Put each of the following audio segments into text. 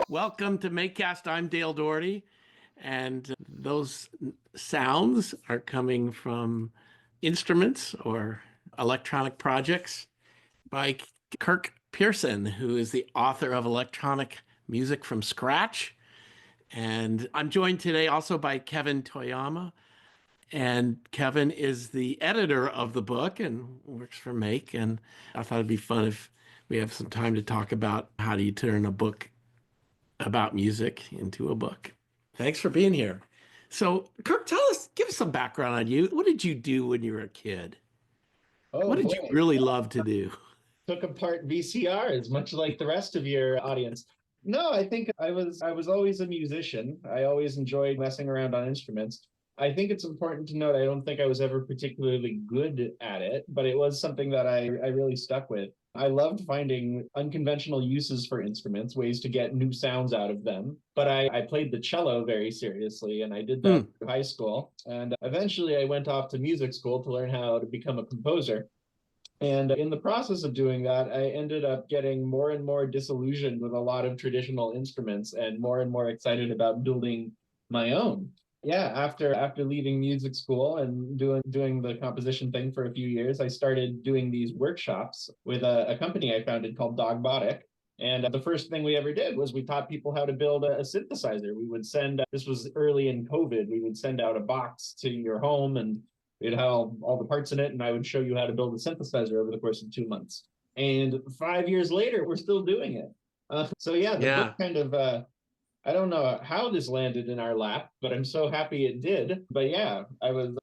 Welcome to Makecast. I'm Dale Dougherty, and those sounds are coming from instruments or electronic projects by Kirk Pearson, who is the author of Electronic Music from Scratch. And I'm joined today also by Kevin Toyama. And Kevin is the editor of the book and works for Make. And I thought it'd be fun if we have some time to talk about how do you turn a book about music into a book. Thanks for being here. So, Kirk, give us some background on you. What did you do when you were a kid? Oh What did you boy, really love to do? took apart VCRs, much like the rest of your audience. No, I think I was always a musician. I always enjoyed messing around on instruments. I think it's important to note I don't think I was ever particularly good at it, but it was something that I really stuck with. I loved finding unconventional uses for instruments, ways to get new sounds out of them. But I played the cello very seriously, and I did that Hmm. in high school. And eventually I went off to music school to learn how to become a composer. And in the process of doing that, I ended up getting more and more disillusioned with a lot of traditional instruments and more excited about building my own. Yeah, after leaving music school and doing the composition thing for a few years, I started doing these workshops with a company I founded called Dogbotic. And the first thing we ever did was we taught people how to build a synthesizer. We would send, this was early in COVID, we would send out a box to your home and it had all the parts in it, and I would show you how to build a synthesizer over the course of 2 months. And 5 years later, we're still doing it. So yeah, the book Yeah. kind of I don't know how this landed in our lap, but I'm so happy it did. But yeah,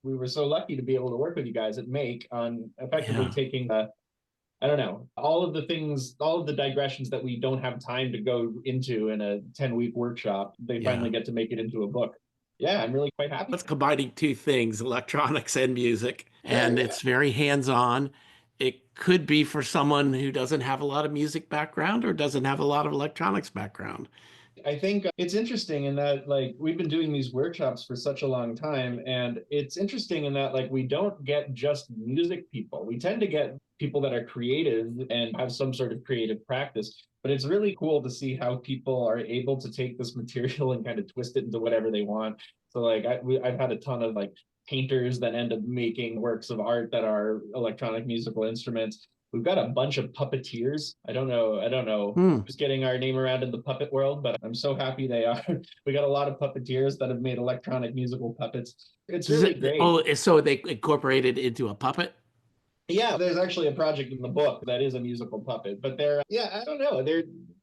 we were so lucky to be able to work with you guys at Make on effectively Yeah. taking I don't know, all of the things, all of the digressions that we don't have time to go into in a 10-week workshop, they Yeah. finally get to make it into a book. Yeah, I'm really quite happy. It's combining two things, electronics and music, Sure, and yeah. it's very hands-on. It could be for someone who doesn't have a lot of music background or doesn't have a lot of electronics background. I think it's interesting in that like we've been doing these workshops for such a long time, and it's interesting in that like we don't get just music people. We tend to get people that are creative and have some sort of creative practice. But it's really cool to see how people are able to take this material and kind of twist it into whatever they want. So like I've had a ton of like painters that end up making works of art that are electronic musical instruments. We've got a bunch of puppeteers. I don't know Hmm. who's getting our name around in the puppet world, but I'm so happy they are. We got a lot of puppeteers that have made electronic musical puppets. It's really great. So they incorporated into a puppet? Yeah, there's actually a project in the book that is a musical puppet, but yeah, I don't know.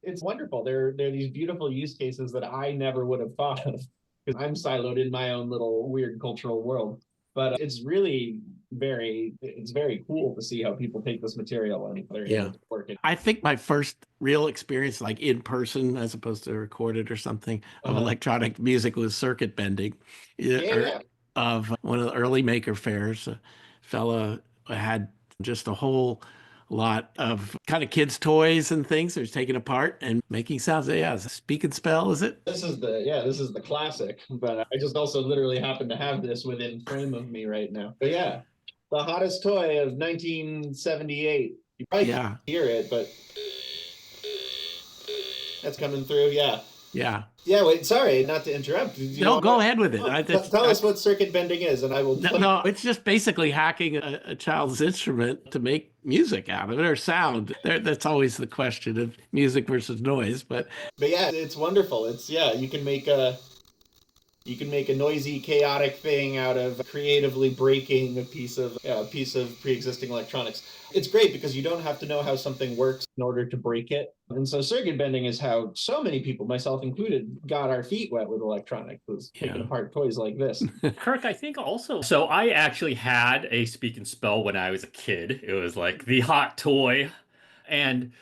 It's wonderful. They're these beautiful use cases that I never would have thought of because I'm siloed in my own little weird cultural world. But it's really it's very cool to see how people take this material and they're able Yeah. to work it. I think my first real experience, like in person as opposed to recorded or something, of Uh-huh. electronic music was circuit bending, Yeah, or yeah. of one of the early maker fairs. A fella had just a whole lot of kind of kids' toys and things. He was taking apart and making sounds. Yeah, speak and spell, is it? This is the classic, but I just also literally happen to have this within frame of me right now. But yeah, the hottest toy of 1978. You probably can't Yeah, hear it, but that's coming through. Yeah. yeah. Yeah, wait, sorry, not to interrupt. Do you No, want go ahead with it. tell us what circuit bending is, and I will No, tell you. no, it's just basically hacking a child's instrument to make music out of it or sound. That's always the question of music versus noise. But But yeah, it's wonderful. Yeah, you can make a noisy, chaotic thing out of creatively breaking a piece of pre-existing electronics. It's great because you don't have to know how something works in order to break it. And so circuit bending is how so many people, myself included, got our feet wet with electronics, was taking yeah, apart toys like this. Kirk, I think also. So I actually had a speak and spell when I was a kid. It was like the hot toy. And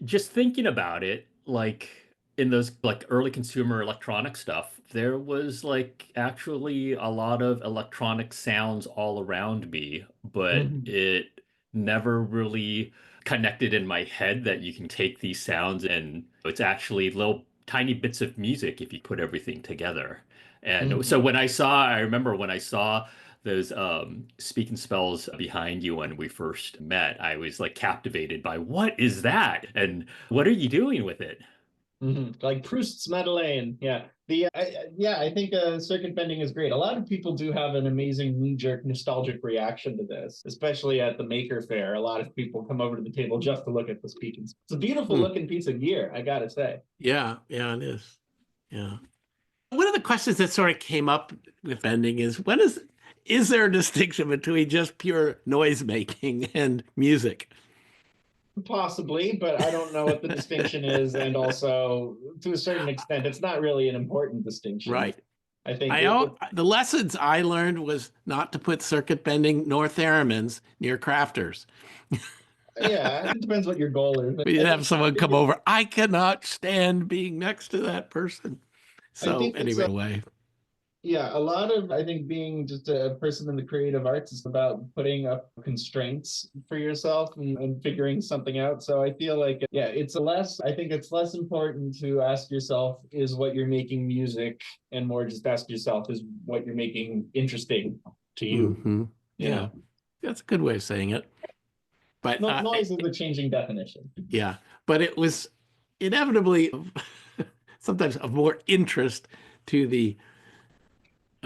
just thinking about it, like in those like early consumer electronic stuff, there was like actually a lot of electronic sounds all around me, but Mhm. it never really connected in my head that you can take these sounds and it's actually little tiny bits of music if you put everything together. And so Mhm. I remember when I saw those speaking spells behind you when we first met, I was like captivated by what is that? And what are you doing with it? Like Proust's Madeleine. Yeah. I think circuit bending is great. A lot of people do have an amazing knee-jerk nostalgic reaction to this, especially at the Maker Faire. A lot of people come over to the table just to look at the speaking. It's a beautiful looking piece of gear, I gotta say. Yeah, it is. Yeah. One of the questions that sort of came up with bending is there a distinction between just pure noise making and music? Possibly, but I don't know what the distinction is. And also, to a certain extent, it's not really an important distinction. Right. I think the lessons I learned was not to put circuit bending nor theremins near crafters. Yeah, it depends what your goal is. You'd have someone come over. I cannot stand being next to that person. So anyway. Yeah, a lot of, I think, being just a person in the creative arts is about putting up constraints for yourself and figuring something out. So I feel like, yeah, I think it's less important to ask yourself, is what you're making music? And more just ask yourself, is what you're making interesting to you? Mm-hmm. Yeah, that's a good way of saying it. But noise is a changing definition. Yeah, but it was inevitably sometimes of more interest to the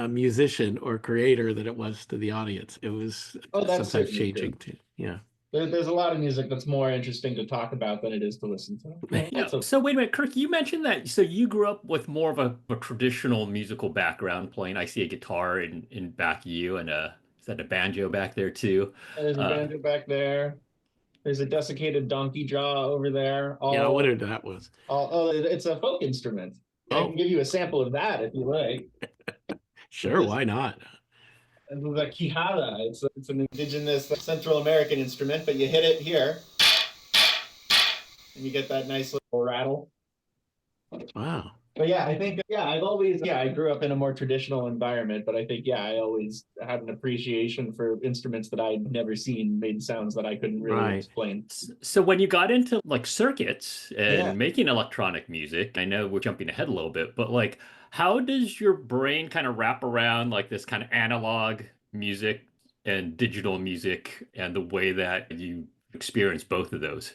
musician or creator than it was to the audience. It was sometimes changing too. Yeah. There's a lot of music that's more interesting to talk about than it is to listen to. Yeah. So wait a minute, Kirk, you mentioned that. So you grew up with more of a traditional musical background playing. I see a guitar in back of you, and is that a banjo back there too? There's a banjo back there. There's a desiccated donkey jaw over there. I wondered that was. It's a folk instrument. I can give you a sample of that if you like. Sure, why not? And the quijada, it's an indigenous Central American instrument, but you hit it here, and you get that nice little rattle. Wow. But yeah, I think, I grew up in a more traditional environment, but I think, I always had an appreciation for instruments that I'd never seen made sounds that I couldn't really explain. So when you got into like circuits and making electronic music, I know we're jumping ahead a little bit, but like, how does your brain kind of wrap around like this kind of analog music and digital music and the way that you experience both of those?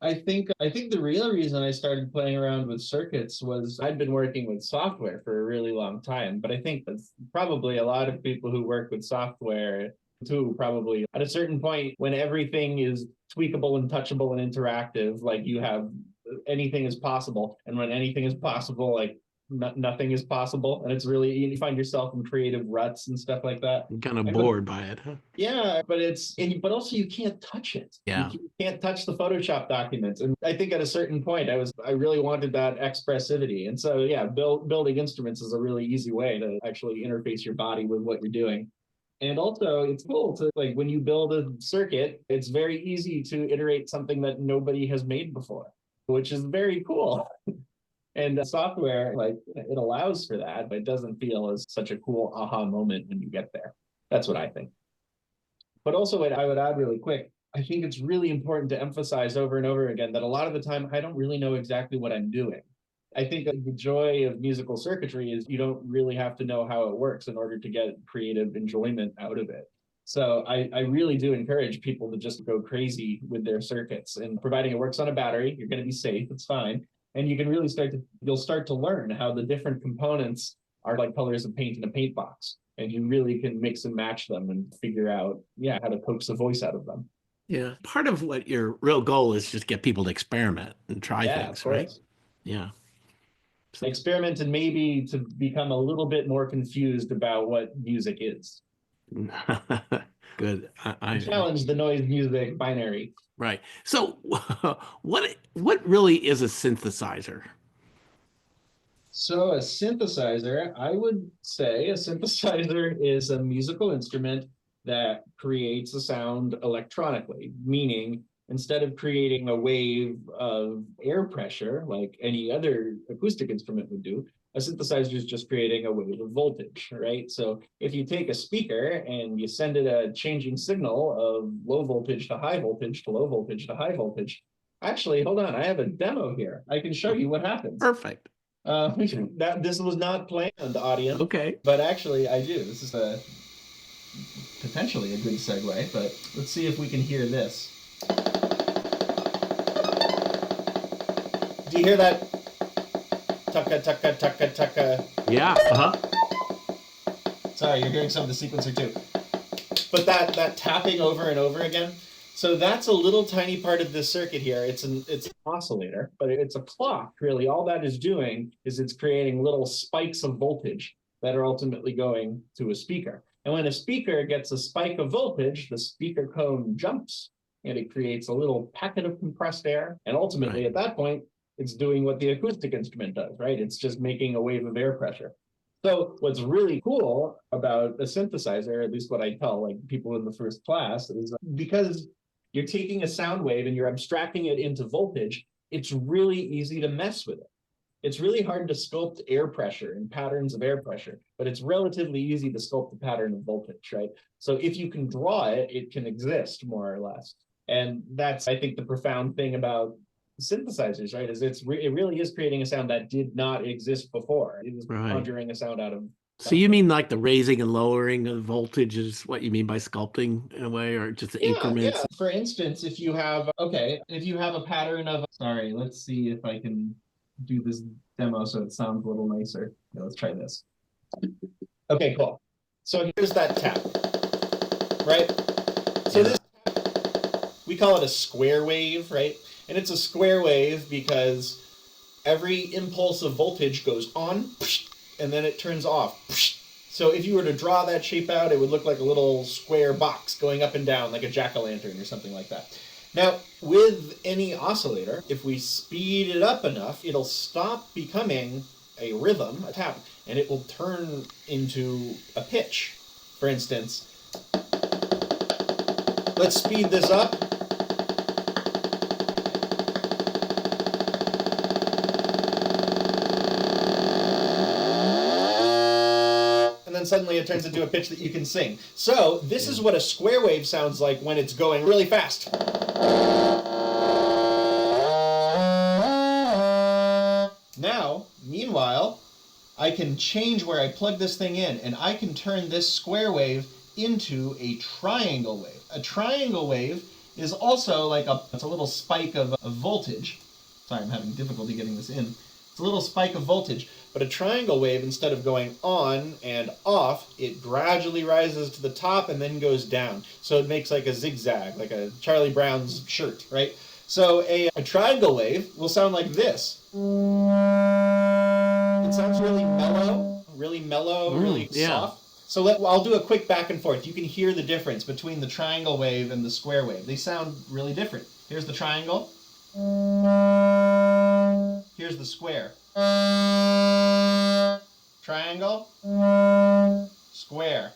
I think the real reason I started playing around with circuits was I'd been working with software for a really long time, but I think that's probably a lot of people who work with software too, probably at a certain point when everything is tweakable and touchable and interactive, like you have anything is possible. And when anything is possible, like nothing is possible, and it's really, you find yourself in creative ruts and stuff like that. I'm kind of bored by it, huh? Yeah, but but also you can't touch it. Yeah, you can't touch the Photoshop documents, and I think at a certain point I really wanted that expressivity, and so building instruments is a really easy way to actually interface your body with what you're doing. And also, it's cool to, like, when you build a circuit, it's very easy to iterate something that nobody has made before, which is very cool. And software, like, it allows for that, but it doesn't feel as such a cool aha moment when you get there. That's what I think. But also, what I would add really quick, I think it's really important to emphasize over and over again that a lot of the time, I don't really know exactly what I'm doing. I think the joy of musical circuitry is you don't really have to know how it works in order to get creative enjoyment out of it. So I really do encourage people to just go crazy with their circuits, and providing it works on a battery, you're going to be safe, it's fine. And you can really you'll start to learn how the different components are like colors of paint in a paint box. And you really can mix and match them and figure out, how to coax a voice out of them. Yeah. Part of what your real goal is just get people to experiment and try things, right? Yeah. So experiment and maybe to become a little bit more confused about what music is. Good. I challenge the noise music binary. Right. So what really is a synthesizer? So a synthesizer, I would say a synthesizer is a musical instrument that creates a sound electronically, meaning instead of creating a wave of air pressure like any other acoustic instrument would do, a synthesizer is just creating a wave of voltage, right? So if you take a speaker and you send it a changing signal of low voltage to high voltage to low voltage to high voltage, actually, hold on, I have a demo here. I can show you what happens. Perfect. This was not planned, audience. Okay. But actually, I do. This is potentially a good segue, but let's see if we can hear this. Do you hear that? Tucka, tucka, tucka, tucka. Yeah. Uh-huh. Sorry, you're hearing some of the sequencer too. But that tapping over and over again, so that's a little tiny part of this circuit here. It's an oscillator, but it's a clock, really. All that is doing is it's creating little spikes of voltage that are ultimately going to a speaker. And when a speaker gets a spike of voltage, the speaker cone jumps and it creates a little packet of compressed air. And ultimately, at that point, it's doing what the acoustic instrument does, right? It's just making a wave of air pressure. So what's really cool about a synthesizer, at least what I tell like people in the first class, is because you're taking a sound wave and you're abstracting it into voltage, it's really easy to mess with it. It's really hard to sculpt air pressure and patterns of air pressure, but it's relatively easy to sculpt the pattern of voltage, right? So if you can draw it, it can exist more or less. And that's, I think, the profound thing about synthesizers, right? Is it really is creating a sound that did not exist before. It is conjuring a sound out of. So you mean like the raising and lowering of voltage is what you mean by sculpting in a way, or just the increments? Yeah. For instance, if you have a pattern of, sorry, let's see if I can do this demo so it sounds a little nicer. Yeah, let's try this. Okay, cool. So here's that tap, right? So this, we call it a square wave, right? And it's a square wave because every impulse of voltage goes on and then it turns off. So if you were to draw that shape out, it would look like a little square box going up and down like a jack-o'-lantern or something like that. Now, with any oscillator, if we speed it up enough, it'll stop becoming a rhythm, a tap, and it will turn into a pitch. For instance, let's speed this up. Suddenly it turns into a pitch that you can sing. So this is what a square wave sounds like when it's going really fast. Now, meanwhile, I can change where I plug this thing in, and I can turn this square wave into a triangle wave. A triangle wave is also like it's a little spike of voltage. Sorry, I'm having difficulty getting this in. It's a little spike of voltage, but a triangle wave, instead of going on and off, it gradually rises to the top and then goes down. So it makes like a zigzag, like a Charlie Brown's shirt, right? So a triangle wave will sound like this. It sounds really mellow, really soft. So I'll do a quick back and forth. You can hear the difference between the triangle wave and the square wave. They sound really different. Here's the triangle. Here's the square. Triangle. Square.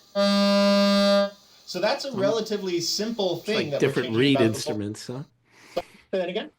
So that's a relatively simple thing. Like different reed instruments, huh? Say that again?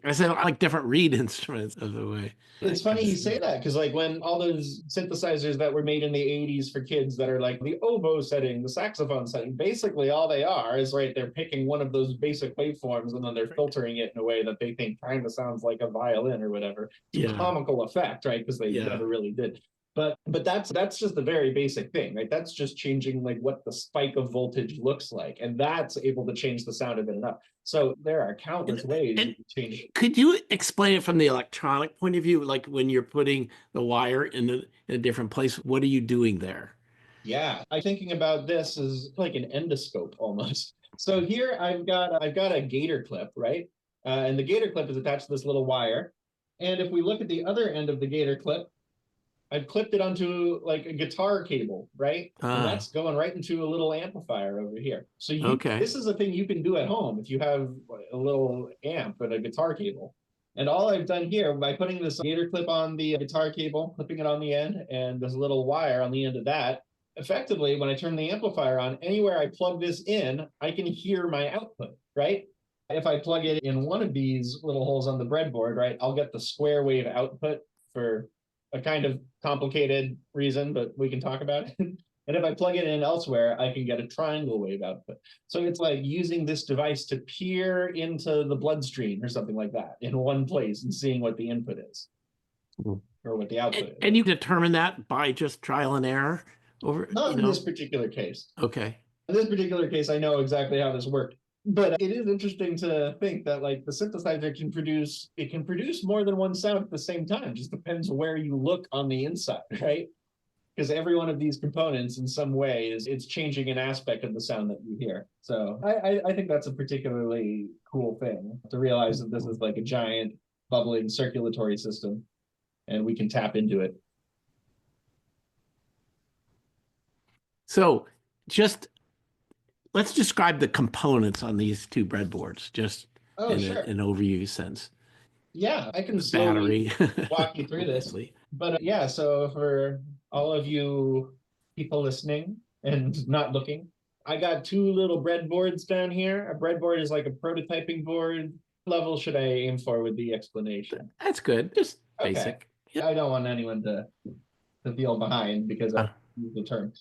I said like different reed instruments of the way. It's funny you say that, because like when all those synthesizers that were made in the 80s for kids that are like the oboe setting, the saxophone setting, basically all they are is, right, they're picking one of those basic waveforms and then they're filtering it in a way that they think kind of sounds like a violin or whatever. It's a comical effect, right? Because they never really did. But that's just the very basic thing, right? That's just changing like what the spike of voltage looks like, and that's able to change the sound of it enough. So there are countless ways you can change. Could you explain it from the electronic point of view, like when you're putting the wire in a different place? What are you doing there? Yeah, I'm thinking about this as like an endoscope almost. So here I've got a gator clip, right? And the gator clip is attached to this little wire. And if we look at the other end of the gator clip, I've clipped it onto like a guitar cable, right? And that's going right into a little amplifier over here. So this is a thing you can do at home if you have a little amp and a guitar cable. And all I've done here by putting this gator clip on the guitar cable, clipping it on the end, and this little wire on the end of that, effectively, when I turn the amplifier on, anywhere I plug this in, I can hear my output, right? If I plug it in one of these little holes on the breadboard, right, I'll get the square wave output for a kind of complicated reason, but we can talk about it. And if I plug it in elsewhere, I can get a triangle wave output. So it's like using this device to peer into the bloodstream or something like that in one place and seeing what the input is or what the output is. And you determine that by just trial and error? Not in this particular case. Okay. In this particular case, I know exactly how this worked. But it is interesting to think that like the synthesizer can produce more than one sound at the same time. It just depends where you look on the inside, right? Because every one of these components in some way it's changing an aspect of the sound that you hear. So I think that's a particularly cool thing to realize that this is like a giant bubbling circulatory system and we can tap into it. So just let's describe the components on these two breadboards, just in an overview sense. Yeah, I can Battery. walk you through this. But yeah, so for all of you people listening and not looking, I got two little breadboards down here. A breadboard is like a prototyping board. What level should I aim for with the explanation? That's good. Just basic. Yeah. I don't want anyone to feel behind because I use the term.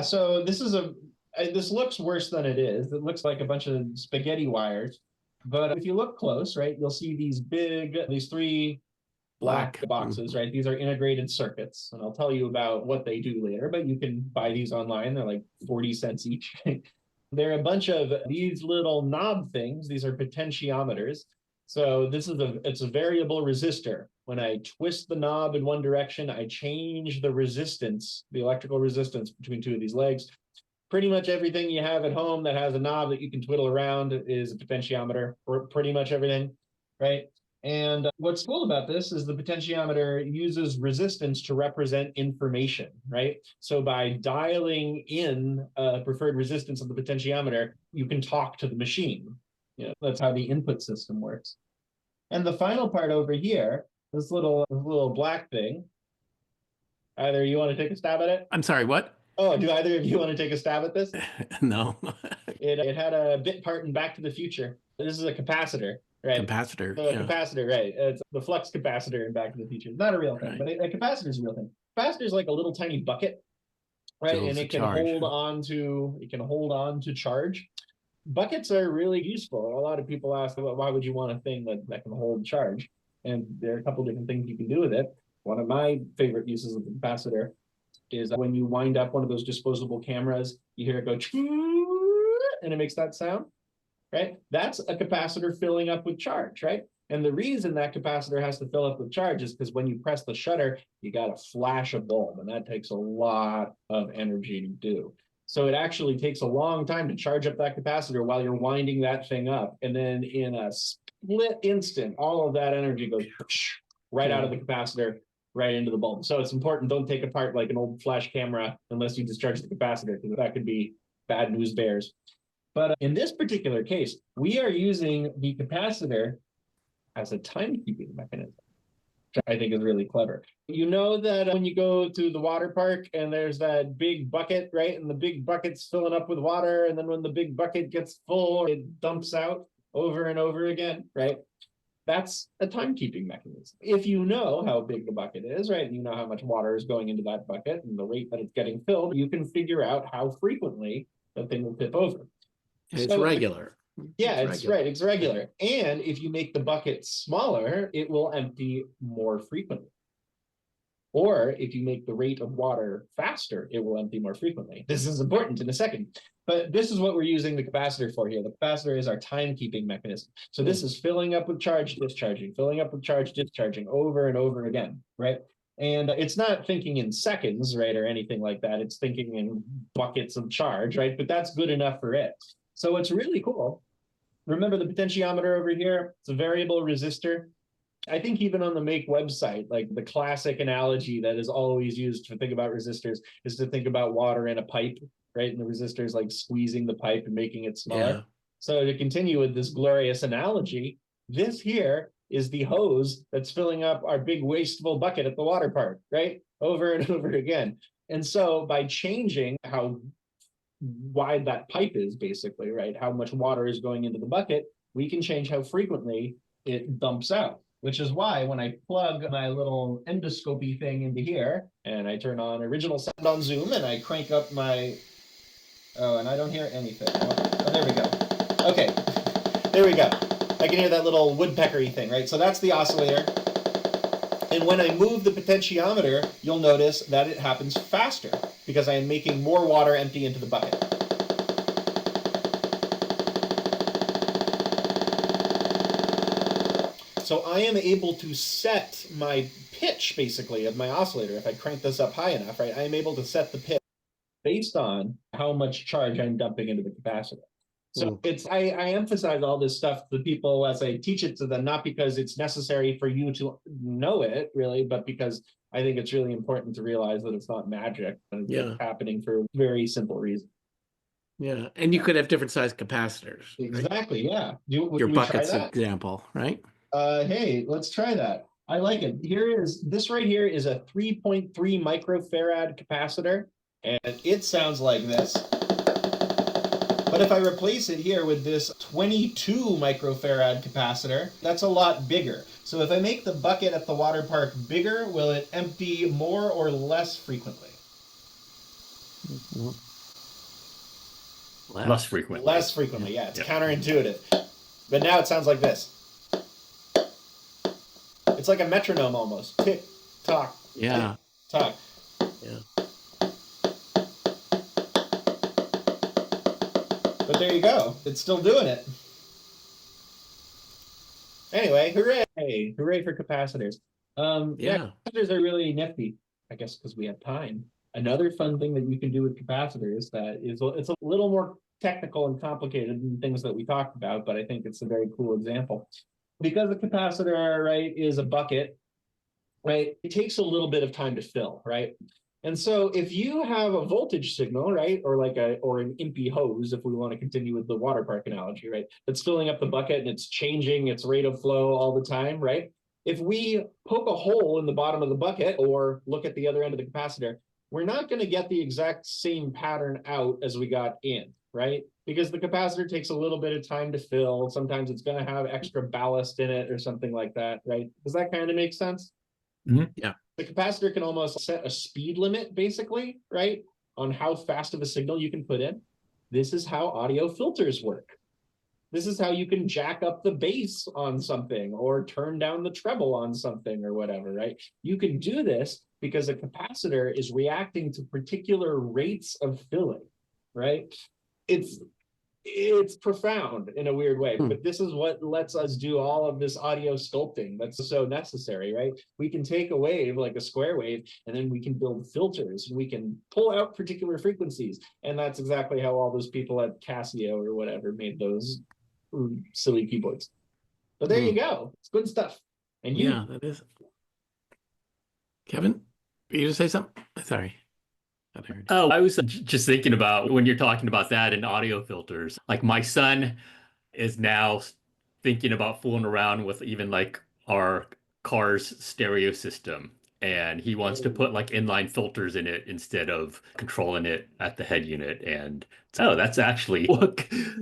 So this looks worse than it is. It looks like a bunch of spaghetti wires. But if you look close, right, you'll see these three black boxes, right? These are integrated circuits. And I'll tell you about what they do later, but you can buy these online. They're like 40 cents each. They're a bunch of these little knob things. These are potentiometers. So it's a variable resistor. When I twist the knob in one direction, I change the resistance, the electrical resistance between two of these legs. Pretty much everything you have at home that has a knob that you can twiddle around is a potentiometer, or pretty much everything, right? And what's cool about this is the potentiometer uses resistance to represent information, right? So by dialing in a preferred resistance of the potentiometer, you can talk to the machine. You know, that's how the input system works. And the final part over here, this little black thing, either you want to take a stab at it? I'm sorry, what? Oh, do either of you want to take a stab at this? No. It had a bit part in Back to the Future. This is a capacitor, right? Capacitor. So a capacitor, right? It's the flux capacitor in Back to the Future. It's not a real thing, but a capacitor is a real thing. Capacitor is like a little tiny bucket, right? And it can hold on to charge. Buckets are really useful. A lot of people ask, well, why would you want a thing that can hold charge? And there are a couple different things you can do with it. One of my favorite uses of the capacitor is when you wind up one of those disposable cameras, you hear it go and it makes that sound, right? That's a capacitor filling up with charge, right? And the reason that capacitor has to fill up with charge is because when you press the shutter, you got to flash a bulb, and that takes a lot of energy to do. So it actually takes a long time to charge up that capacitor while you're winding that thing up. And then in a split instant, all of that energy goes right out of the capacitor, right into the bulb. So it's important, don't take apart like an old flash camera unless you discharge the capacitor, because that could be bad news bears. But in this particular case, we are using the capacitor as a timekeeping mechanism, which I think is really clever. You know that when you go to the water park and there's that big bucket, right? And the big bucket's filling up with water. And then when the big bucket gets full, it dumps out over and over again, right? That's a timekeeping mechanism. If you know how big the bucket is, right, and you know how much water is going into that bucket and the rate that it's getting filled, you can figure out how frequently that thing will tip over. It's regular. Yeah, it's right. It's regular. And if you make the bucket smaller, it will empty more frequently. Or if you make the rate of water faster, it will empty more frequently. This is important in a second. But this is what we're using the capacitor for here. The capacitor is our timekeeping mechanism. So this is filling up with charge, discharging, filling up with charge, discharging over and over again, right? And it's not thinking in seconds, right, or anything like that. It's thinking in buckets of charge, right? But that's good enough for it. So what's really cool, remember the potentiometer over here? It's a variable resistor. I think even on the Make website, like the classic analogy that is always used to think about resistors is to think about water in a pipe, right? And the resistor is like squeezing the pipe and making it smaller. Yeah. So to continue with this glorious analogy, this here is the hose that's filling up our big wasteful bucket at the water park, right? Over and over again. And so by changing how wide that pipe is, basically, right? How much water is going into the bucket, we can change how frequently it dumps out. Which is why when I plug my little endoscopy thing into here and I turn on original sound on Zoom and I crank up my, oh, and I don't hear anything. Oh, there we go. Okay, there we go. I can hear that little woodpeckery thing, right? So that's the oscillator. And when I move the potentiometer, you'll notice that it happens faster because I am making more water empty into the bucket. So I am able to set my pitch, basically, of my oscillator. If I crank this up high enough, right, I am able to set the pitch based on how much charge I'm dumping into the capacitor. So I emphasize all this stuff to people as I teach it to them, not because it's necessary for you to know it really, but because I think it's really important to realize that it's not magic and it's happening for a very simple reason. Yeah, and you could have different size capacitors. Exactly. Right? Yeah. Your buckets example, right? Hey, let's try that. I like it. This right here is a 3.3 microfarad capacitor, and it sounds like this. But if I replace it here with this 22 microfarad capacitor, that's a lot bigger. So if I make the bucket at the water park bigger, will it empty more or less frequently? Less frequently. Less frequently, yeah. It's counterintuitive. But now it sounds like this. It's like a metronome almost. Tick, tock, tick, tock. Yeah. But there you go. It's still doing it. Anyway, hooray. Hooray for capacitors. Capacitors are really nifty, I guess, because we have time. Another fun thing that you can do with capacitors that is, it's a little more technical and complicated than things that we talked about, but I think it's a very cool example. Because a capacitor, right, is a bucket, right, it takes a little bit of time to fill, right? And so if you have a voltage signal, right, or an impy hose, if we want to continue with the water park analogy, right, that's filling up the bucket and it's changing its rate of flow all the time, right? If we poke a hole in the bottom of the bucket or look at the other end of the capacitor, we're not going to get the exact same pattern out as we got in, right? Because the capacitor takes a little bit of time to fill. Sometimes it's going to have extra ballast in it or something like that, right? Does that kind of make sense? Mm-hmm. Yeah. The capacitor can almost set a speed limit, basically, right, on how fast of a signal you can put in. This is how audio filters work. This is how you can jack up the bass on something or turn down the treble on something or whatever, right? You can do this because a capacitor is reacting to particular rates of filling, right? It's profound in a weird way, but this is what lets us do all of this audio sculpting that's so necessary, right? We can take a wave like a square wave, and then we can build filters, and we can pull out particular frequencies. And that's exactly how all those people at Casio or whatever made those silly keyboards. But there you go. It's good stuff. And yeah, that is. Kevin, you just say something? Sorry. Oh, I was just thinking about when you're talking about that and audio filters. Like my son is now thinking about fooling around with even like our car's stereo system. And he wants to put like inline filters in it instead of controlling it at the head unit. And so that's actually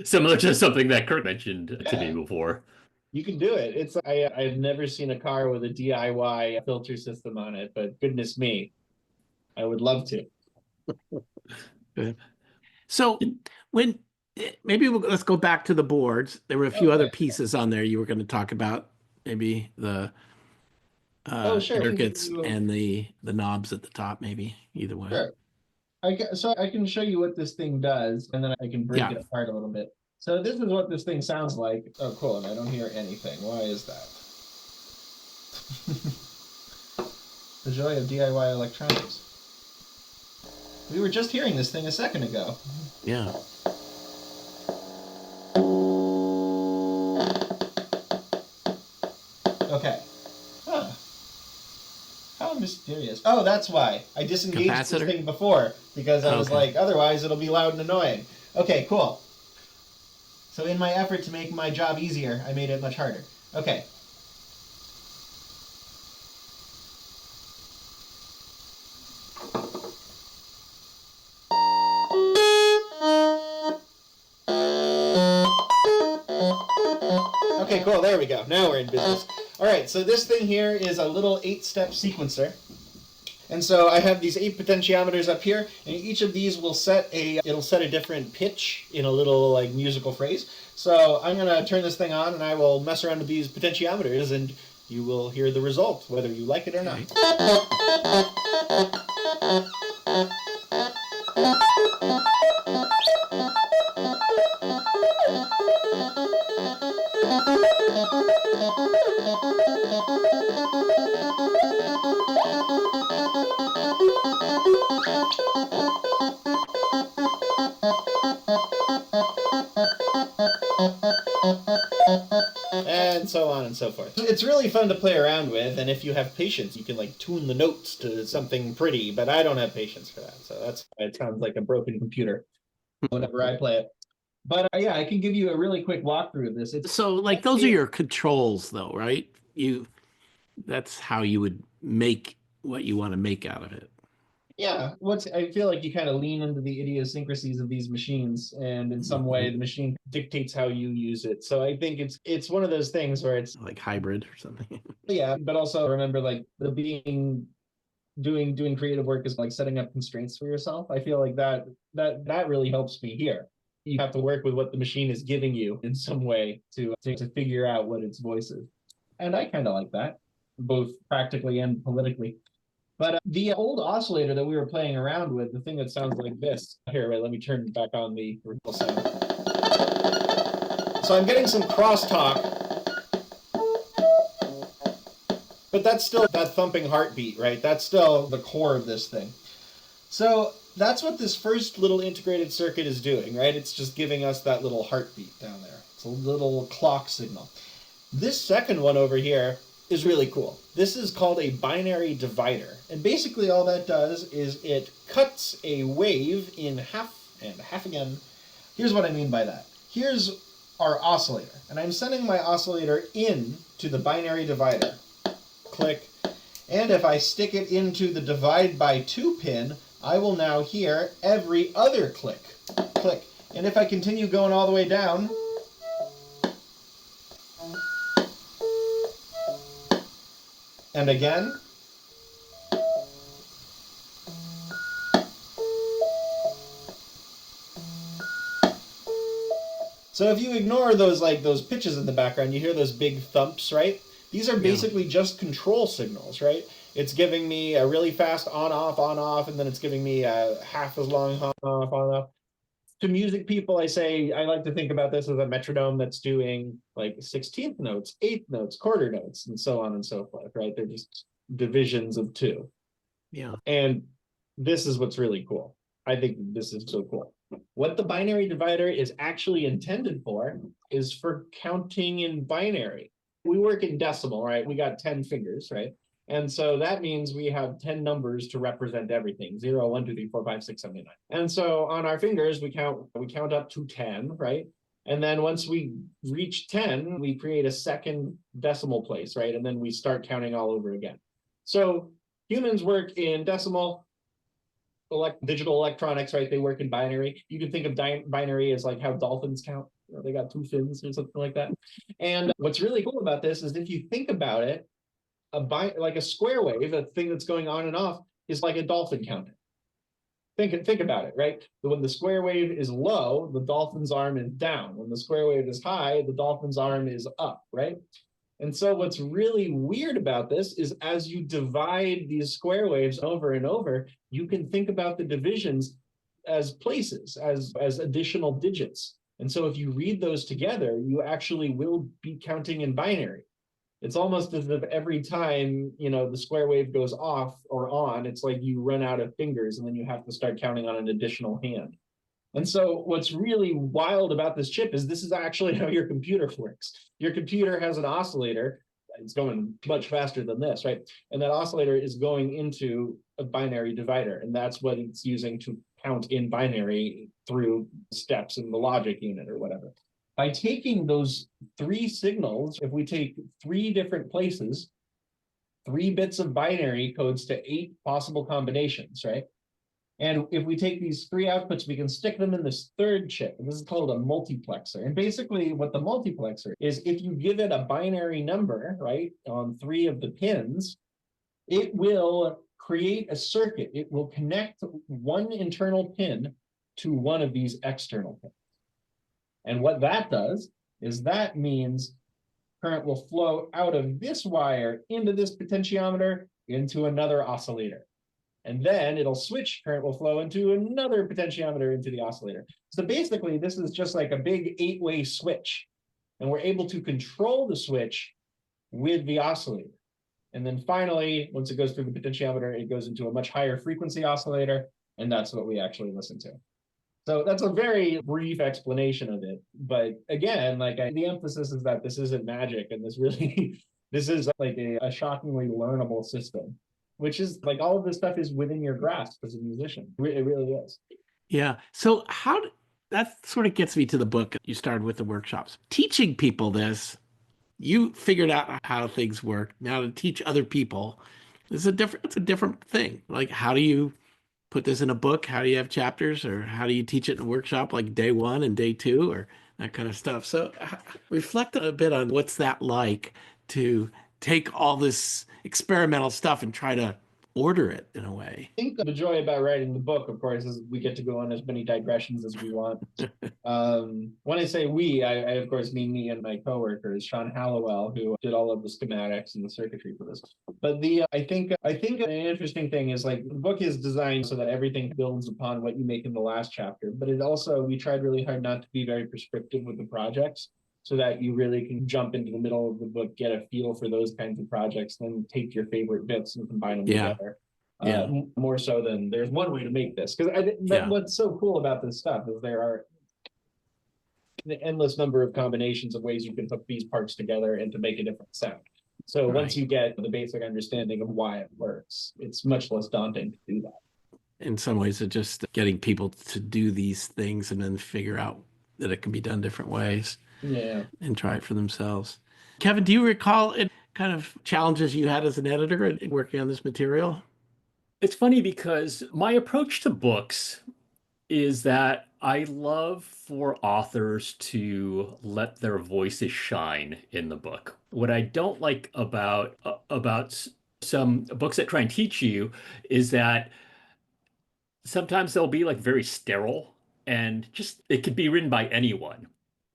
similar to something that Kirk mentioned to me before. You can do it. I've never seen a car with a DIY filter system on it, but goodness me, I would love to. Good. So let's go back to the boards. There were a few other pieces on there you were going to talk about, maybe the circuits and the knobs at the top, maybe either way. Sure. So I can show you what this thing does, and then I can break it apart a little bit. So this is what this thing sounds like. Oh, cool, and I don't hear anything. Why is that? The joy of DIY electronics. We were just hearing this thing a second ago. Yeah. Okay. Huh. How mysterious. Oh, that's why. I disengaged this thing before, because I was like, otherwise it'll be loud and annoying. Okay, cool. So in my effort to make my job easier, I made it much harder. Okay. Okay, cool. There we go. Now we're in business. All right, so this thing here is a little 8-step sequencer. And so I have these 8 potentiometers up here, and each of these will it'll set a different pitch in a little like musical phrase. So I'm gonna turn this thing on and I will mess around with these potentiometers and you will hear the result, whether you like it or not. and so forth. It's really fun to play around with, and if you have patience, you can like tune the notes to something pretty, but I don't have patience for that. So that's why it sounds like a broken computer whenever I play it. But yeah, I can give you a really quick walkthrough of this. So like those are your controls though, right? That's how you would make what you want to make out of it. Yeah, I feel like you kind of lean into the idiosyncrasies of these machines, and in some way the machine dictates how you use it. So I think it's one of those things where it's like hybrid or something. Yeah, but also remember like doing creative work is like setting up constraints for yourself. I feel like that really helps me here. You have to work with what the machine is giving you in some way to figure out what its voice is. And I kind of like that, both practically and politically. But the old oscillator that we were playing around with, the thing that sounds like this. Here, wait, let me turn back on the real sound. So I'm getting some crosstalk, but that's still that thumping heartbeat, right? That's still the core of this thing. So that's what this first little integrated circuit is doing, right? It's just giving us that little heartbeat down there. It's a little clock signal. This second one over here is really cool. This is called a binary divider. And basically all that does is it cuts a wave in half and half again. Here's what I mean by that. Here's our oscillator. And I'm sending my oscillator in to the binary divider. Click. And if I stick it into the divide by 2 pin, I will now hear every other click. Click. And if I continue going all the way down, and again, so if you ignore those pitches in the background, you hear those big thumps, right? These are basically just control signals, right? It's giving me a really fast on off, and then it's giving me a half as long on off. To music people, I like to think about this as a metronome that's doing like 16th notes, 8th notes, quarter notes, and so on and so forth, right? They're just divisions of 2. Yeah. And this is what's really cool. I think this is so cool. What the binary divider is actually intended for is for counting in binary. We work in decimal, right? We got 10 fingers, right? And so that means we have 10 numbers to represent everything. 0, 1, 2, 3, 4, 5, 6, 7, 8, 9. And so on our fingers, we count up to 10, right? And then once we reach 10, we create a second decimal place, right? And then we start counting all over again. So humans work in decimal, digital electronics, right? They work in binary. You can think of binary as like how dolphins count. You know, they got 2 fins or something like that. And what's really cool about this is if you think about it, like a square wave, a thing that's going on and off, is like a dolphin counting. Think about it, right? When the square wave is low, the dolphin's arm is down. When the square wave is high, the dolphin's arm is up, right? And so what's really weird about this is as you divide these square waves over and over, you can think about the divisions as places, as additional digits. And so if you read those together, you actually will be counting in binary. It's almost as if every time, the square wave goes off or on, it's like you run out of fingers and then you have to start counting on an additional hand. And so what's really wild about this chip is this is actually how your computer works. Your computer has an oscillator. It's going much faster than this, right? And that oscillator is going into a binary divider, and that's what it's using to count in binary through steps in the logic unit or whatever. By taking those 3 signals, if we take 3 different places, 3 bits of binary codes to 8 possible combinations, right? And if we take these 3 outputs, we can stick them in this 3rd chip. And this is called a multiplexer. And basically what the multiplexer is, if you give it a binary number, right, on 3 of the pins, it will create a circuit. It will connect one internal pin to one of these external pins. And what that does is that means current will flow out of this wire into this potentiometer into another oscillator. And then it'll switch, current will flow into another potentiometer into the oscillator. So basically, this is just like a big 8-way switch. And we're able to control the switch with the oscillator. And then finally, once it goes through the potentiometer, it goes into a much higher frequency oscillator. And that's what we actually listen to. So that's a very brief explanation of it. But again, the emphasis is that this isn't magic, and this really, this is like a shockingly learnable system, which is like all of this stuff is within your grasp as a musician. It really is. Yeah. So that sort of gets me to the book. You started with the workshops. Teaching people this, you figured out how things work. Now to teach other people, it's a different thing. Like, how do you put this in a book? How do you have chapters, or how do you teach it in a workshop, like day one and day two, or that kind of stuff? So reflect a bit on what's that like to take all this experimental stuff and try to order it in a way. I think the joy about writing the book, of course, is we get to go on as many digressions as we want. When I say we, I of course mean me and my coworkers, Sean Hallowell, who did all of the schematics and the circuitry for this. But I think an interesting thing is like the book is designed so that everything builds upon what you make in the last chapter. But it also, we tried really hard not to be very prescriptive with the projects, so that you really can jump into the middle of the book, get a feel for those kinds of projects, then take your favorite bits and combine them together. Yeah. More so than there's one way to make this. Because what's so cool about this stuff is there are an endless number of combinations of ways you can hook these parts together and to make a different sound. So once you get the basic understanding of why it works, it's much less daunting to do that. In some ways, it's just getting people to do these things and then figure out that it can be done different ways. Yeah. And try it for themselves. Kevin, do you recall it kind of challenges you had as an editor in working on this material? It's funny because my approach to books is that I love for authors to let their voices shine in the book. What I don't like about some books that try and teach you is that sometimes they'll be like very sterile, and just it could be written by anyone.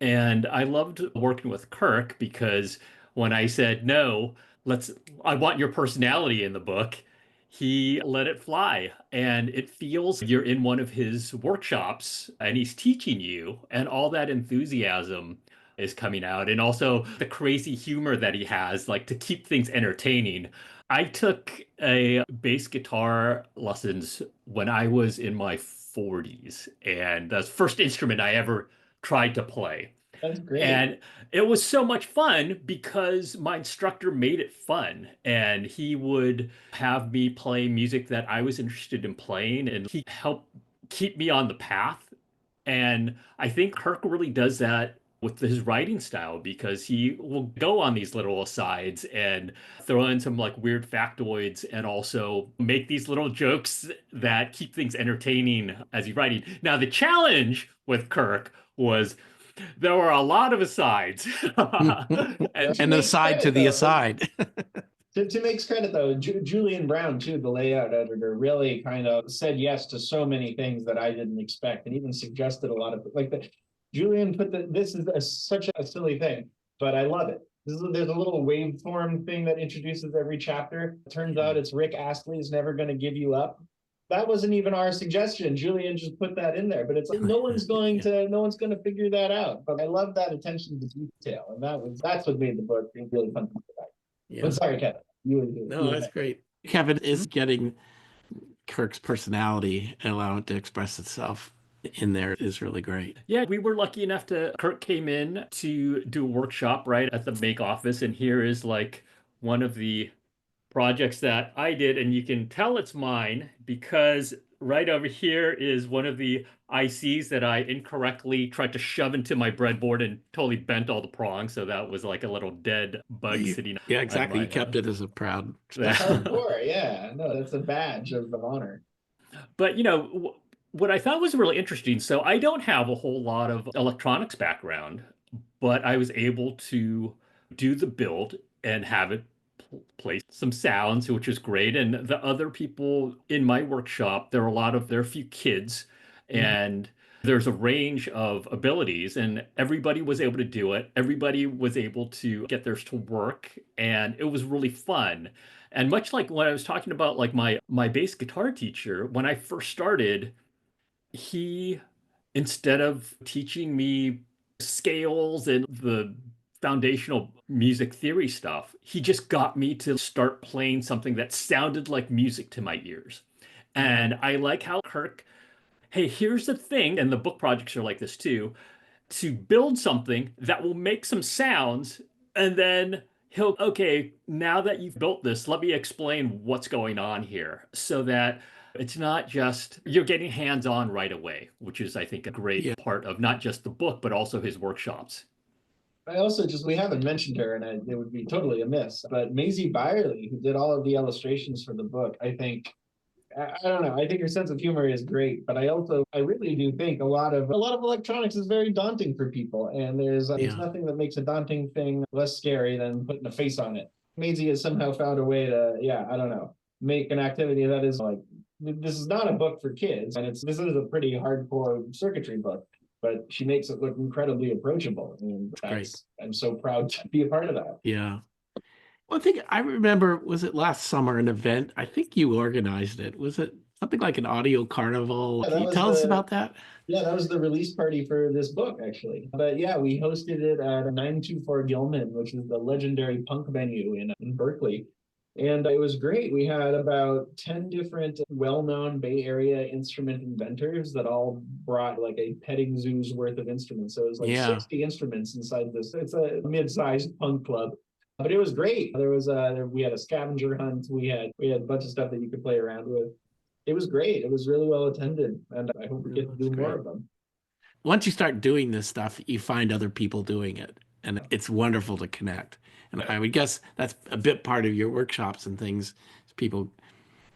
And I loved working with Kirk because when I said, no, I want your personality in the book, he let it fly. And it feels you're in one of his workshops and he's teaching you, and all that enthusiasm is coming out. And also the crazy humor that he has, like to keep things entertaining. I took a bass guitar lessons when I was in my 40s, and that's the first instrument I ever tried to play. That's great. And it was so much fun because my instructor made it fun, and he would have me play music that I was interested in playing, and he helped keep me on the path. And I think Kirk really does that with his writing style, because he will go on these little asides and throw in some like weird factoids and also make these little jokes that keep things entertaining as he's writing. Now, the challenge with Kirk was there were a lot of asides. And an aside to the aside. To make credit though, Julian Brown too, the layout editor, really kind of said yes to so many things that I didn't expect, and even suggested a lot of Julian put this is such a silly thing, but I love it. There's a little waveform thing that introduces every chapter. It turns out it's Rick Astley's "Never Gonna Give You Up." That wasn't even our suggestion. Julian just put that in there, but it's like no one's going to figure that out. But I love that attention to detail, and that's what made the book really fun to write. Yeah. But sorry, Kevin. No, that's great. Kevin is getting Kirk's personality and allowing it to express itself in there is really great. Yeah, we were lucky enough Kirk came in to do a workshop right at the make office, and here is like one of the projects that I did, and you can tell it's mine because right over here is one of the ICs that I incorrectly tried to shove into my breadboard and totally bent all the prongs. So that was like a little dead bug sitting. Yeah, exactly. You kept it as a proud. Hardcore, yeah. No, that's a badge of honor. But what I thought was really interesting. So I don't have a whole lot of electronics background, but I was able to do the build and have it play some sounds, which is great. And the other people in my workshop, there are a few kids, and there's a range of abilities, and everybody was able to do it. Everybody was able to get theirs to work, and it was really fun. And much like when I was talking about like my bass guitar teacher, when I first started, he, instead of teaching me scales and the foundational music theory stuff, he just got me to start playing something that sounded like music to my ears. And I like how Kirk hey, here's the thing, and the book projects are like this too, to build something that will make some sounds, and then okay, now that you've built this, let me explain what's going on here so that it's not just you're getting hands-on right away, which is, I think, a great Yeah. part of not just the book, but also his workshops. I also just, we haven't mentioned her, and it would be totally amiss, but Maisie Byerly, who did all of the illustrations for the book, I think, I don't know. I think her sense of humor is great, but I really do think a lot of electronics is very daunting for people, and there's Yeah. nothing that makes a daunting thing less scary than putting a face on it. Maisie has somehow found a way to, yeah, I don't know, make an activity that is like, this is not a book for kids, and this is a pretty hardcore circuitry book, but she makes it look incredibly approachable, and Great. I'm so proud to be a part of that. Yeah. Well, I think I remember, was it last summer, an event? I think you organized it. Was it something like an audio carnival? Yeah, Can you tell us about that? Yeah, that was the release party for this book, actually. But yeah, we hosted it at 924 Gilman, which is the legendary punk venue in Berkeley. And it was great. We had about 10 different well-known Bay Area instrument inventors that all brought like a petting zoo's worth of instruments. So it was like Yeah. 60 instruments inside this. It's a mid-sized punk club. But it was great. We had a scavenger hunt. We had a bunch of stuff that you could play around with. It was great. It was really well attended, and I hope we get to That's do more great. of them. Once you start doing this stuff, you find other people doing it, and it's wonderful to connect. And I would guess that's a bit part of your workshops and things. People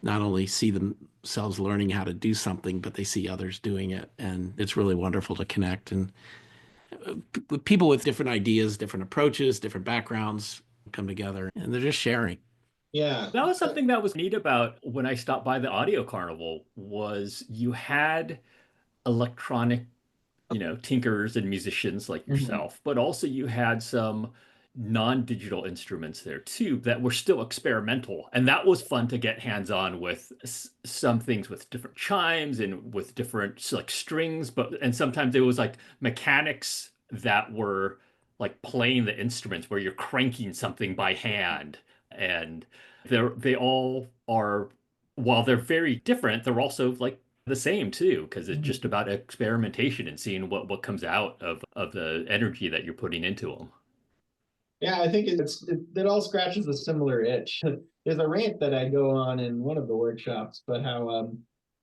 not only see themselves learning how to do something, but they see others doing it, and it's really wonderful to connect and with people with different ideas, different approaches, different backgrounds come together, and they're just sharing. Yeah. That was something that was neat about when I stopped by the audio carnival was you had electronic, tinkers and musicians like Mhm. yourself, but also you had some non-digital instruments there too that were still experimental. And that was fun to get hands-on with some things with different chimes and with different like strings, and sometimes it was like mechanics that were like playing the instruments where you're cranking something by hand. And they all are, while they're very different, they're also like the same too, because it's just about experimentation and seeing what comes out of the energy that you're putting into them. Yeah, I think it all scratches a similar itch. There's a rant that I go on in one of the workshops, but how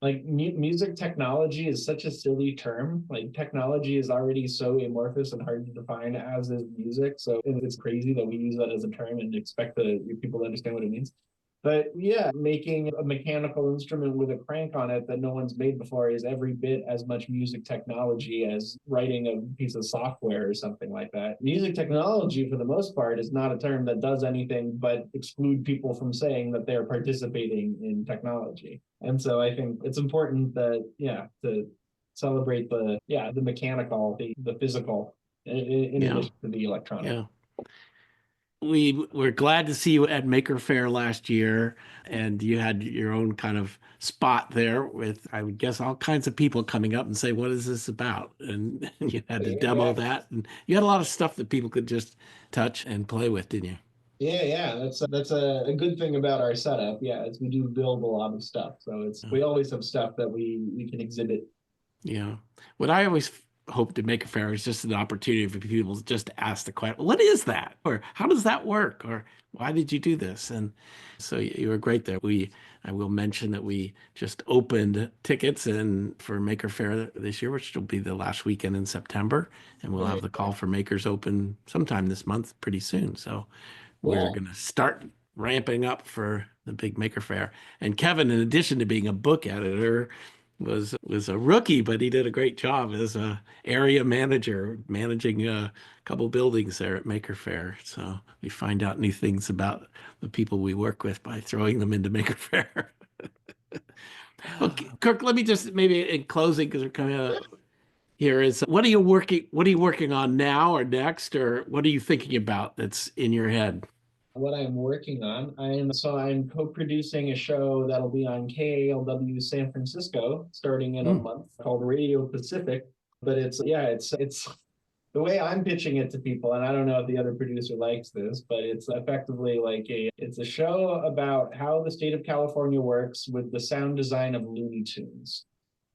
like music technology is such a silly term. Like technology is already so amorphous and hard to define, as is music. So it's crazy that we use that as a term and expect the people to understand what it means. But yeah, making a mechanical instrument with a crank on it that no one's made before is every bit as much music technology as writing a piece of software or something like that. Music technology, for the most part, is not a term that does anything but exclude people from saying that they're participating in technology. And so I think it's important that, yeah, to celebrate the mechanical, the physical, in Yeah, addition to the electronic. yeah. We were glad to see you at Maker Faire last year, and you had your own kind of spot there with, I would guess, all kinds of people coming up and say, "What is this about?" And you had to demo Yeah. that, and you had a lot of stuff that people could just touch and play with, didn't you? Yeah. That's a good thing about our setup. Yeah, is we do build a lot of stuff, so we always have stuff that we can exhibit. Yeah. What I always hope to make a fair is just an opportunity for people just to ask the question, what is that? Or how does that work? Or why did you do this? And so you were great there. I will mention that we just opened tickets and for Maker Faire this year, which will be the last weekend in September. And we'll have the call for makers open sometime this month pretty soon. So we're Cool. going to start ramping up for the big Maker Faire. And Kevin, in addition to being a book editor, was a rookie, but he did a great job as a area manager, managing a couple buildings there at Maker Faire. So we find out new things about the people we work with by throwing them into Maker Faire. Okay, Kirk, let me just maybe in closing, because we're coming out here, is what are you working on now or next, or what are you thinking about that's in your head? What I'm working on, I'm co-producing a show that'll be on KALW San Francisco starting in a Hmm. month called Radio Pacific. But it's the way I'm pitching it to people, and I don't know if the other producer likes this, but it's effectively like it's a show about how the state of California works with the sound design of Looney Tunes.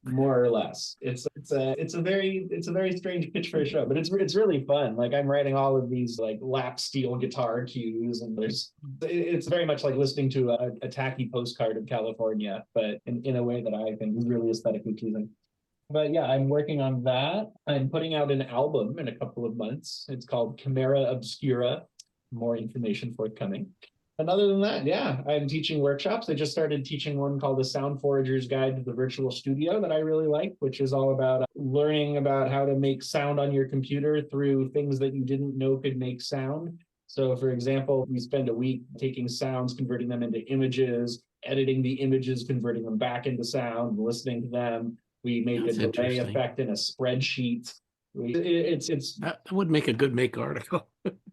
more or less. It's a very strange pitch for a show, but it's really fun. Like I'm writing all of these like lap steel guitar cues, and it's very much like listening to a tacky postcard of California, but in a way that I think is really aesthetically pleasing. But yeah, I'm working on that. I'm putting out an album in a couple of months. It's called Chimera Obscura. More information forthcoming. And other than that, yeah, I'm teaching workshops. I just started teaching one called the Sound Forager's Guide to the Virtual Studio that I really like, which is all about learning about how to make sound on your computer through things that you didn't know could make sound. So for example, we spend a week taking sounds, converting them into images, editing the images, converting them back into sound, listening to them. We make a delay effect in a spreadsheet. That would make a good make article.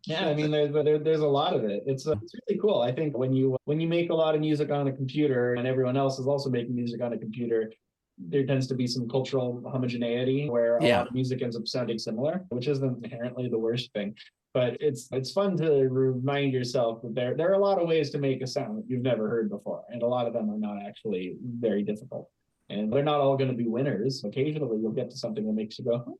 Yeah, I mean, there's a lot of it. It's really cool. I think when you make a lot of music on a computer and everyone else is also making music on a computer, there tends to be some cultural homogeneity where a lot of music ends up sounding similar, which isn't inherently the worst thing. But it's fun to remind yourself that there are a lot of ways to make a sound that you've never heard before, and a lot of them are not actually very difficult. And they're not all going to be winners. Occasionally, you'll get to something that makes you go,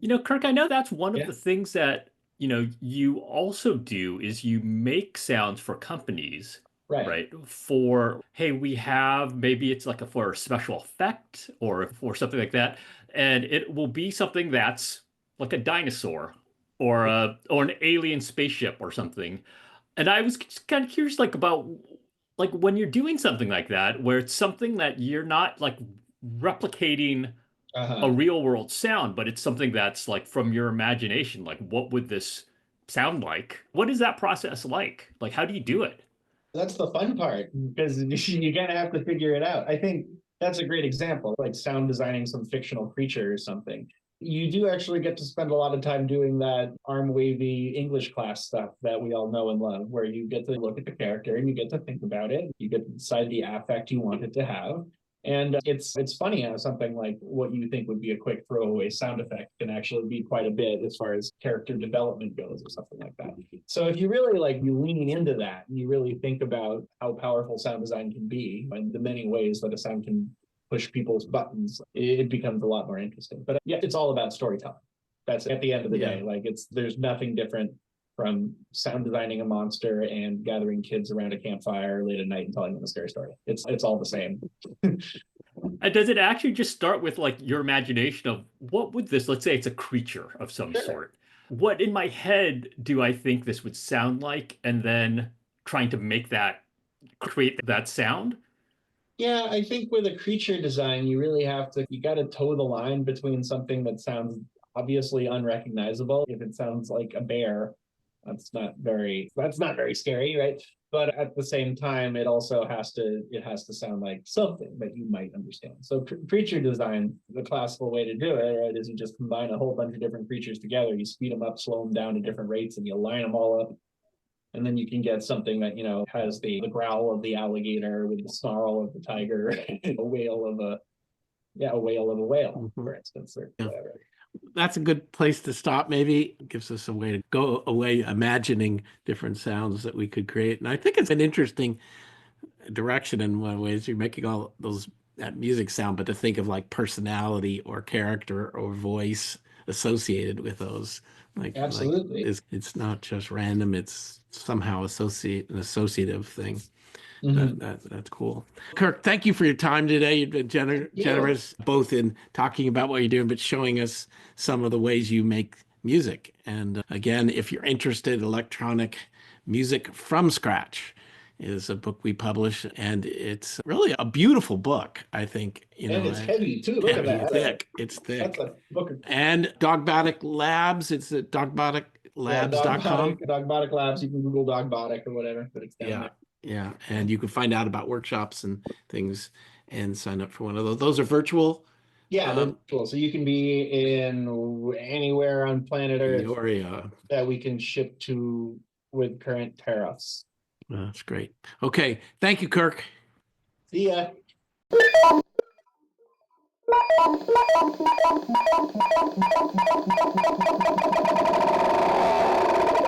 You know, Kirk, I know that's one of the things that, you know, you also do is you make sounds for companies, right? For, hey, we have, maybe it's like for a special effect or for something like that. And it will be something that's like a dinosaur or an alien spaceship or something. And I was just kind of curious, like about like when you're doing something like that, where it's something that you're not like replicating a real world sound, but it's something that's like from your imagination. Like, what would this sound like? What is that process like? Like, how do you do it? That's the fun part, because you kind of have to figure it out. I think that's a great example, like sound designing some fictional creature or something. You do actually get to spend a lot of time doing that arm wavy English class stuff that we all know and love, where you get to look at the character and you get to think about it. You get to decide the affect you want it to have. And it's funny how something like what you think would be a quick throwaway sound effect can actually be quite a bit as far as character development goes or something like that. So if you really you lean into that and you really think about how powerful sound design can be and the many ways that a sound can push people's buttons, it becomes a lot more interesting. But yeah, it's all about storytelling. That's at the end of the day. Like there's nothing different from sound designing a monster and gathering kids around a campfire late at night and telling them a scary story. It's all the same. Does it actually just start with like your imagination of what would this, let's say it's a creature of some sort. What in my head do I think this would sound like? And then trying to create that sound? Yeah, I think with a creature design, you really you got to toe the line between something that sounds obviously unrecognizable. If it sounds like a bear, that's not very scary, right? But at the same time, it has to sound like something that you might understand. So creature design, the classical way to do it, right, is you just combine a whole bunch of different creatures together. You speed them up, slow them down to different rates, and you line them all up. And then you can get something that, has the growl of the alligator with the snarl of the tiger, a whale of a whale, for instance, or whatever. That's a good place to stop. Maybe it gives us a way to go away imagining different sounds that we could create. And I think it's an interesting direction in one ways. You're making all that music sound, but to think of like personality or character or voice associated with those. Absolutely. It's not just random, it's somehow an associative thing. That's cool. Kirk, thank you for your time today. You've been generous both in talking about what you're doing, but showing us some of the ways you make music. And again, if you're interested in electronic music from scratch, is a book we publish, and it's really a beautiful book, I think. And it's heavy too. Look at that. It's thick. That's a book. And Dogbotic Labs, it's at dogboticlabs.com. Dogbotic Labs, you can Google Dogbotic or whatever, but it's down there. Yeah, and you can find out about workshops and things and sign up for one of those. Those are virtual. Yeah, they're virtual. So you can be in anywhere on planet Earth that we can ship to with current tariffs. That's great. Okay, thank you, Kirk. See ya.